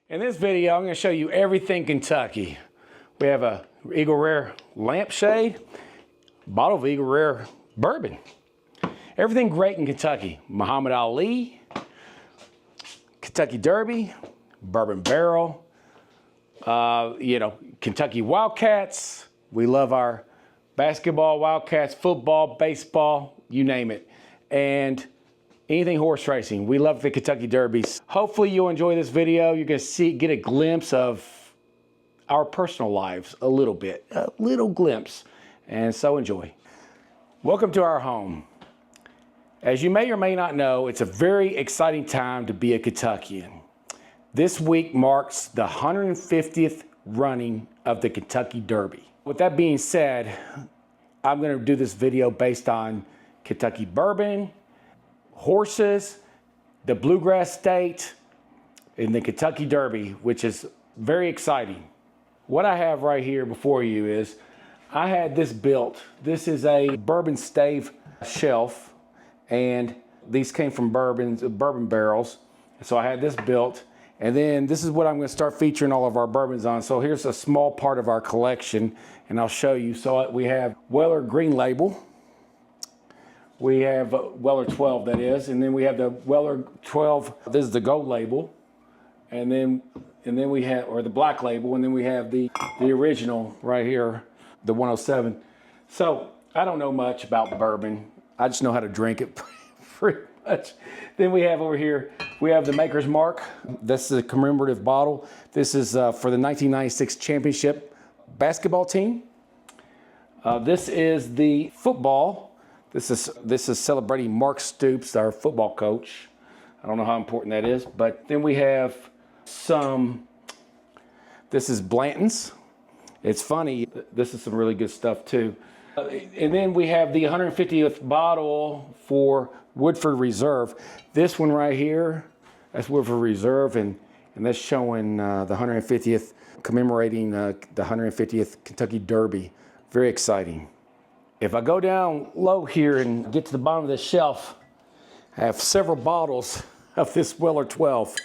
In this video, I'm going to show you everything Kentucky. We have a Eagle Rare lampshade, bottle of Eagle Rare bourbon. Everything great in Kentucky. Muhammad Ali, Kentucky Derby, bourbon barrel, Kentucky Wildcats. We love our basketball, Wildcats, football, baseball, you name it. And anything horse racing. We love the Kentucky Derbies. Hopefully you'll enjoy this video. You're going to get a glimpse of our personal lives a little bit, a little glimpse. And so enjoy. Welcome to our home. As you may or may not know, it's a very exciting time to be a Kentuckian. This week marks the 150th running of the Kentucky Derby. With that being said, I'm going to do this video based on Kentucky bourbon, horses, the Bluegrass State, and the Kentucky Derby, which is very exciting. What I have right here before you is, I had this built. This is a bourbon stave shelf, and these came from bourbon barrels. So I had this built, and then this is what I'm going to start featuring all of our bourbons on. So here's a small part of our collection, and I'll show you. So we have Weller Green Label. We have Weller 12, that is, and then we have the Weller 12. This is the gold label, and then we have, or the black label, and then we have the original right here, the 107. So I don't know much about bourbon. I just know how to drink it pretty much. Then we have over here, we have the Maker's Mark. This is a commemorative bottle. This is for the 1996 championship basketball team. This is the football. This is celebrating Mark Stoops, our football coach. I don't know how important that is, but then we have this is Blanton's. It's funny, this is some really good stuff too. And then we have the 150th bottle for Woodford Reserve. This one right here, that's Woodford Reserve, and that's showing the 150th, commemorating the 150th Kentucky Derby. Very exciting. If I go down low here and get to the bottom of this shelf, I have several bottles of this Weller 12.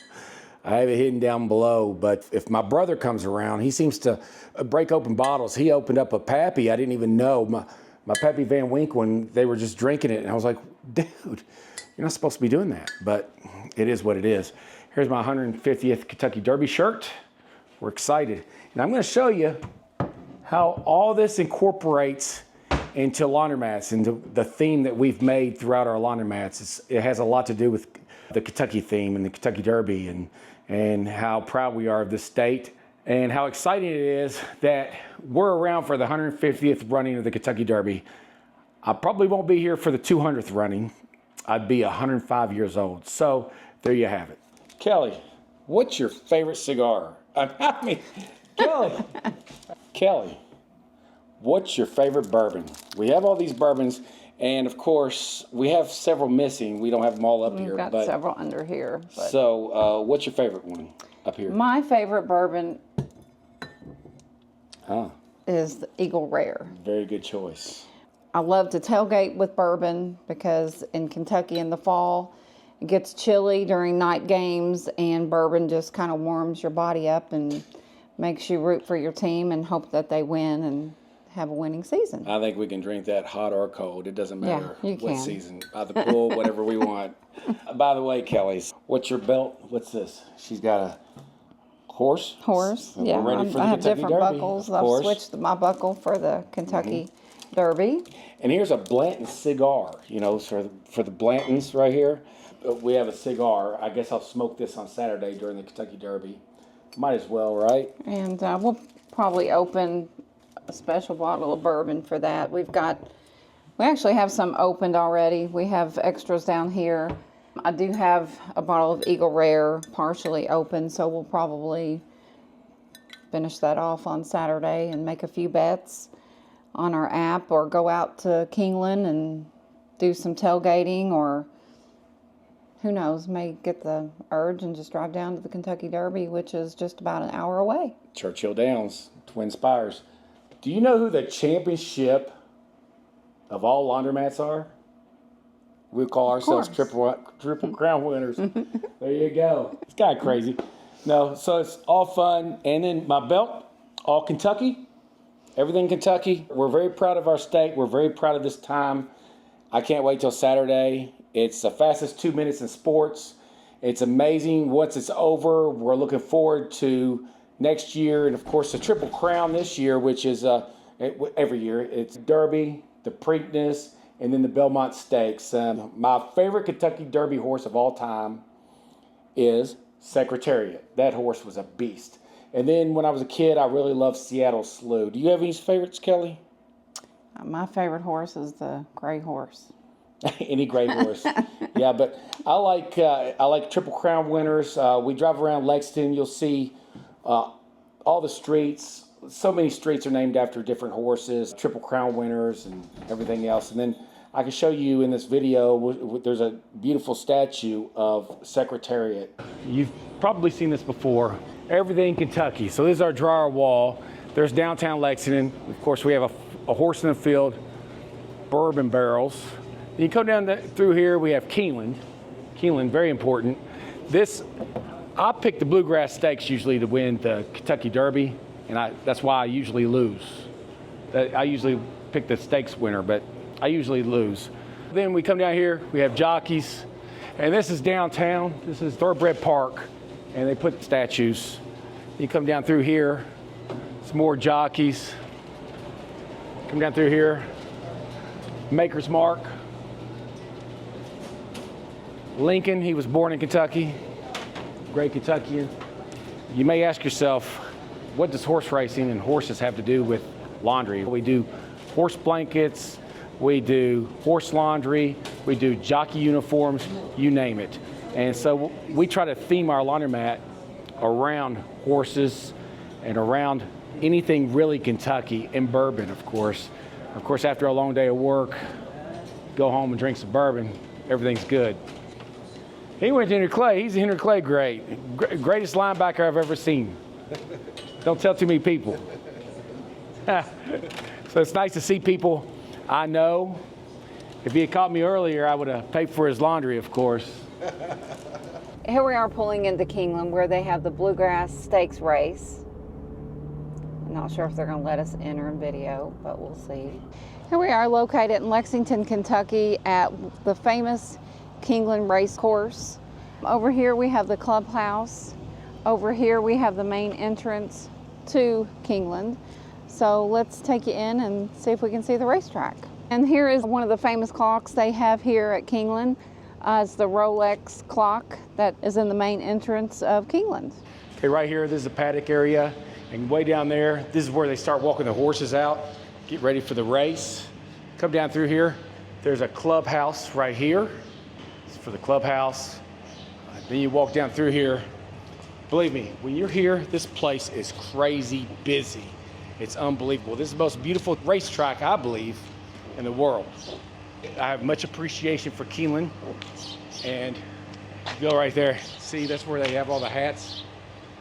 I have it hidden down below, but if my brother comes around, he seems to break open bottles. He opened up a Pappy I didn't even know, my Pappy Van Winkle, when they were just drinking it, and I was like, dude, you're not supposed to be doing that, but it is what it is. Here's my 150th Kentucky Derby shirt. We're excited. And I'm gonna show you how all this incorporates into laundromats, into the theme that we've made throughout our laundromats. It has a lot to do with the Kentucky theme and the Kentucky Derby, and how proud we are of this state, and how exciting it is that we're around for the 150th running of the Kentucky Derby. I probably won't be here for the 200th running. I'd be 105 years old. So there you have it. Kelly, what's your favorite cigar? Kelly, what's your favorite bourbon? We have all these bourbons, and of course, we have several missing. We don't have them all up here. We've got several under here. But so, what's your favorite one up here? My favorite bourbon is the Eagle Rare. Very good choice. I love to tailgate with bourbon because in Kentucky in the fall, it gets chilly during night games, and bourbon just kind of warms your body up and makes you root for your team and hope that they win and have a winning season. I think we can drink that hot or cold. It doesn't matter what season. By the pool, whatever we want. By the way, Kelly, what's your belt? What's this? She's got a horse. Horse, and yeah. We're ready for the I have Kentucky different Derby, buckles. of I've course. switched my buckle for the Kentucky Derby. And here's a Blanton cigar, for the Blantons right here. We have a cigar. I guess I'll smoke this on Saturday during the Kentucky Derby. Might as well, right? And we'll probably open a special bottle of bourbon for that. We actually have some opened already. We have extras down here. I do have a bottle of Eagle Rare partially open, so we'll probably finish that off on Saturday and make a few bets on our app, or go out to Keeneland and do some tailgating, or who knows, may get the urge and just drive down to the Kentucky Derby, which is just about an hour away. Churchill Downs, Twin Spires. Do you know who the championship of all laundromats are? We call ourselves triple crown winners. There you go. It's kind of crazy. No, so it's all fun. And then my belt, all Kentucky, everything Kentucky. We're very proud of our state. We're very proud of this time. I can't wait till Saturday. It's the fastest 2 minutes in sports. It's amazing. Once it's over, we're looking forward to next year. And of course, the Triple Crown this year, which is every year. It's Derby, the Preakness, and then the Belmont Stakes. My favorite Kentucky Derby horse of all time is Secretariat. That horse was a beast. And then when I was a kid, I really loved Seattle Slew. Do you have any favorites, Kelly? My favorite horse is the gray horse. Any gray horse. Yeah, but I like Triple Crown winners. We drive around Lexington. You'll see all the streets. So many streets are named after different horses, Triple Crown winners and everything else. And then I can show you in this video, there's a beautiful statue of Secretariat. You've probably seen this before. Everything Kentucky. So this is our drawer wall. There's downtown Lexington. Of course, we have a horse in the field, bourbon barrels. You come down through here, we have Keeneland. Keeneland, very important. I pick the Bluegrass Stakes usually to win the Kentucky Derby, and that's why I usually lose. I usually pick the stakes winner, but I usually lose. Then we come down here, we have jockeys, and this is downtown. This is Thoroughbred Park, and they put statues. You come down through here, some more jockeys. Come down through here, Maker's Mark. Lincoln, he was born in Kentucky, great Kentuckian. You may ask yourself, what does horse racing and horses have to do with laundry? We do horse blankets, we do horse laundry, we do jockey uniforms, you name it. And so we try to theme our laundromat around horses and around anything really Kentucky, and bourbon, of course. Of course, after a long day of work, go home and drink some bourbon, everything's good. He went to Henry Clay. He's a Henry Clay great. Greatest linebacker I've ever seen. Don't tell too many people. So it's nice to see people I know. If he had caught me earlier, I would have paid for his laundry, of course. Here we are pulling into Keeneland where they have the Bluegrass Stakes race. I'm not sure if they're going to let us enter in video, but we'll see. Here we are located in Lexington, Kentucky at the famous Keeneland racecourse. Over here we have the clubhouse. Over here we have the main entrance to Keeneland. So let's take you in and see if we can see the racetrack. And here is one of the famous clocks they have here at Keeneland. It's the Rolex clock that is in the main entrance of Keeneland. Okay, right here, this is the paddock area. And way down there, this is where they start walking the horses out, get ready for the race. Come down through here. There's a clubhouse right here. It's for the clubhouse. Then you walk down through here. Believe me, when you're here, this place is crazy busy. It's unbelievable. This is the most beautiful racetrack, I believe, in the world. I have much appreciation for Keeneland. And you go right there. See, that's where they have all the hats.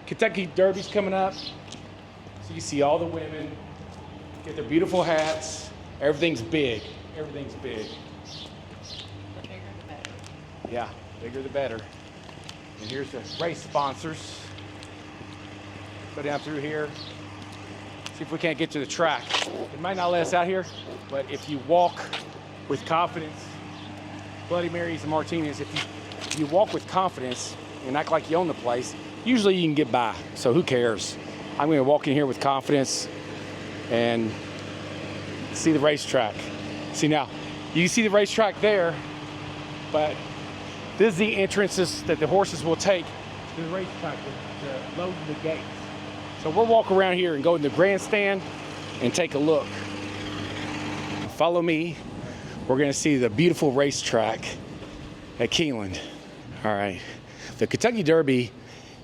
Kentucky Derby's coming up. So you see all the women get their beautiful hats. Everything's big. Everything's big. The bigger the better. Yeah, bigger the better. And here's the race sponsors. Go down through here. See if we can't get to the track. It might not let us out here, but if you walk with confidence, Bloody Marys and Martinis, if you walk with confidence and act like you own the place, usually you can get by, so who cares? I'm gonna walk in here with confidence and see the racetrack. See now, you see the racetrack there, but this is the entrances that the horses will take to the racetrack to load the gates. So we'll walk around here and go in the grandstand and take a look. Follow me. We're gonna see the beautiful racetrack at Keeneland. All right, the Kentucky Derby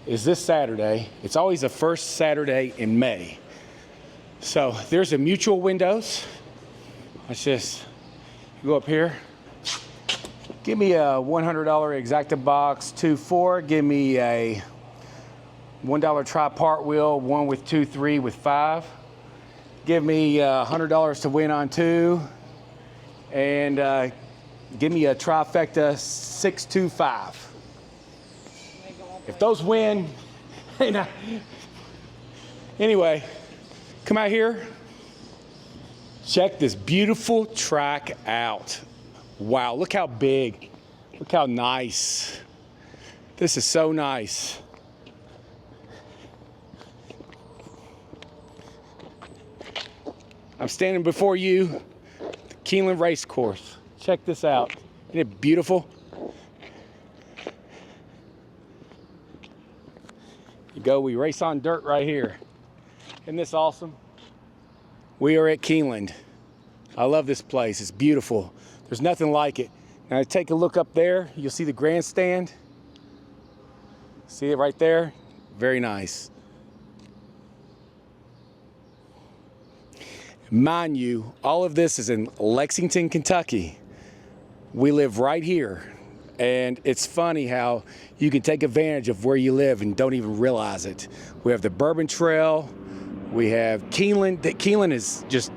is this Saturday. It's always the first Saturday in May. So there's a mutual windows. Let's just go up here. Give me a $100 Exacta box, 2-4. Give me a $1 tri-part wheel, 1 with 2, 3 with 5. Give me $100 to win on 2. And give me a trifecta 6, 2, 5. If those win, Hey, now. Anyway, come out here. Check this beautiful track out. Wow, look how big. Look how nice. This is so nice. I'm standing before you, the Keeneland racecourse. Check this out. Isn't it beautiful? You go, we race on dirt right here. Isn't this awesome? We are at Keeneland. I love this place. It's beautiful. There's nothing like it. Now take a look up there. You'll see the grandstand. See it right there? Very nice. Mind you, all of this is in Lexington, Kentucky. We live right here. And it's funny how you can take advantage of where you live and don't even realize it. We have the Bourbon Trail. We have Keeneland. Keeneland is just,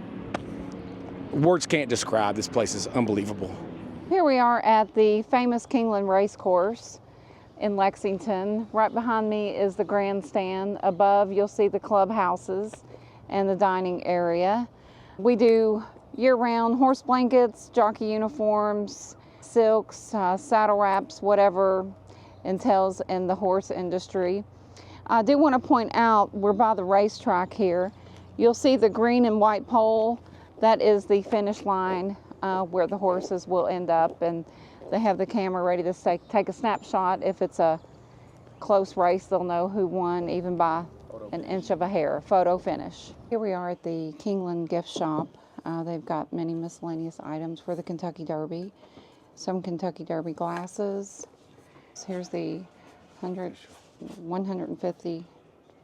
words can't describe. This place is unbelievable. Here we are at the famous Keeneland racecourse in Lexington. Right behind me is the grandstand. Above, you'll see the clubhouses and the dining area. We do year-round horse blankets, jockey uniforms, silks, saddle wraps, whatever entails in the horse industry. I do want to point out, we're by the racetrack here. You'll see the green and white pole. That is the finish line where the horses will end up, and they have the camera ready to take a snapshot. If it's a close race, they'll know who won even by an inch of a hair. Photo finish. Here we are at the Keeneland gift shop. They've got many miscellaneous items for the Kentucky Derby. Some Kentucky Derby glasses. So here's the 150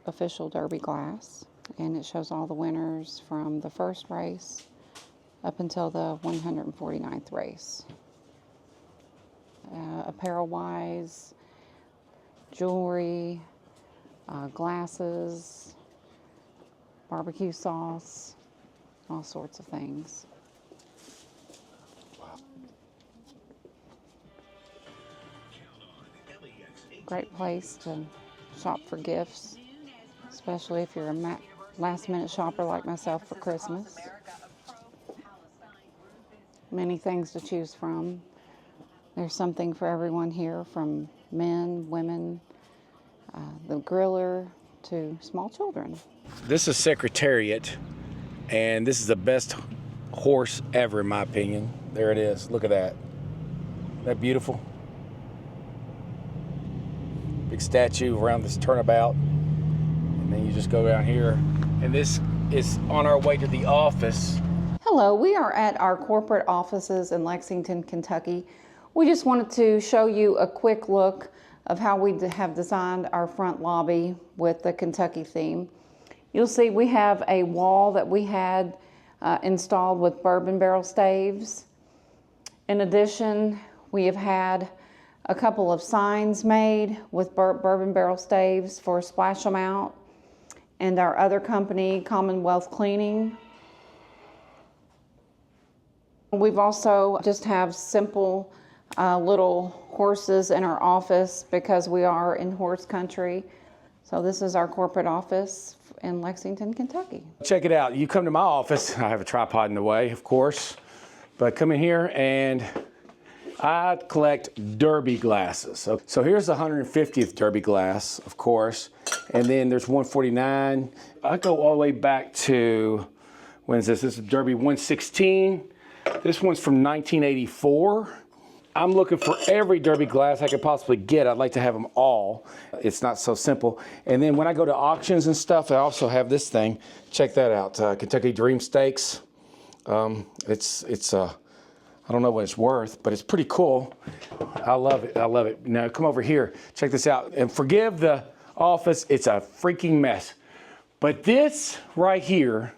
official Derby glass, and it shows all the winners from the first race up until the 149th race. Apparel-wise, jewelry, glasses, barbecue sauce, all sorts of things. Great place to shop for gifts, especially if you're a last-minute shopper like myself for Christmas. Many things to choose from. There's something for everyone here, from men, women, the griller, to small children. This is Secretariat, and this is the best horse ever, in my opinion. There it is. Look at that. Isn't that beautiful? Big statue around this turnabout, and then you just go down here, and this is on our way to the office. Hello, we are at our corporate offices in Lexington, Kentucky. We just wanted to show you a quick look of how we have designed our front lobby with the Kentucky theme. You'll see we have a wall that we had installed with bourbon barrel staves. In addition, we have had a couple of signs made with bourbon barrel staves for Splash 'em Out, and our other company, Commonwealth Cleaning. We've also just have simple little horses in our office because we are in horse country. So this is our corporate office in Lexington, Kentucky. Check it out. You come to my office. I have a tripod in the way, of course, but come in here and I collect Derby glasses. So here's the 150th Derby glass, of course, and then there's 149. I go all the way back to, when is this? This is Derby 116. This one's from 1984. I'm looking for every Derby glass I could possibly get. I'd like to have them all. It's not so simple. And then when I go to auctions and stuff, I also have this thing. Check that out, Kentucky Dream Stakes. I don't know what it's worth, but it's pretty cool. I love it, I love it. Now come over here, check this out. And forgive the office, it's a freaking mess. But this right here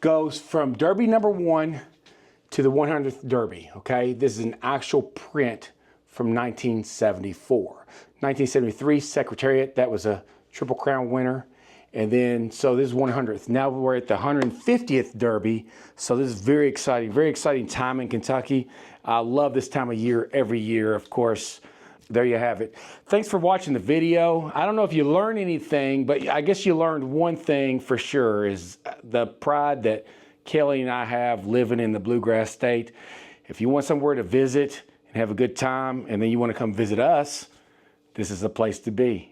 goes from Derby number 1 to the 100th Derby, okay? This is an actual print from 1974. 1973 Secretariat, that was a Triple Crown winner. And then, so this is 100th. Now we're at the 150th Derby. So this is very exciting time in Kentucky. I love this time of year every year, of course. there you have it. Thanks for watching the video. I don't know if you learned anything, but I guess you learned one thing for sure, is the pride that Kelly and I have living in the Bluegrass State. If you want somewhere to visit and have a good time, and then you want to come visit us, this is the place to be.